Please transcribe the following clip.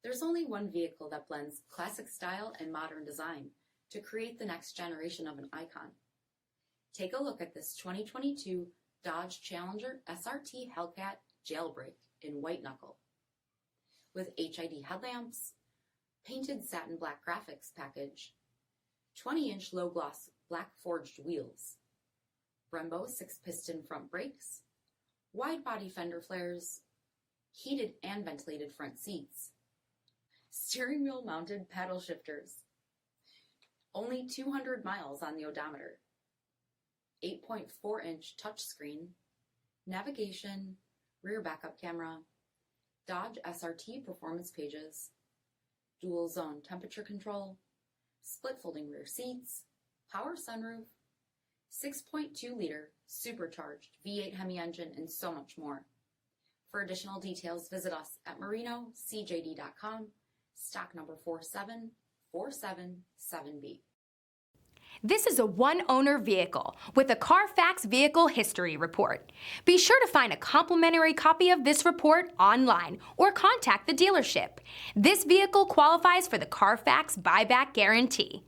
There's only one vehicle that blends classic style and modern design to create the next generation of an icon. Take a look at this 2022 Dodge Challenger SRT Hellcat Jailbreak in white knuckle. With HID headlamps, painted satin black graphics package, 20-inch low-gloss black forged wheels, Brembo 6-piston front brakes, wide-body fender flares, heated and ventilated front seats, steering wheel mounted paddle shifters, only 200 miles on the odometer, 8.4-inch touchscreen, navigation, rear backup camera, Dodge SRT performance pages, dual zone temperature control, split folding rear seats, power sunroof, 6.2-liter supercharged V8 HEMI engine, and so much more. For additional details, visit us at marinocjd.com, stock number 47477B. This is a one-owner vehicle with a CARFAX Vehicle History Report. Be sure to find a complimentary copy of this report online or contact the dealership. This vehicle qualifies for the CARFAX Buyback Guarantee.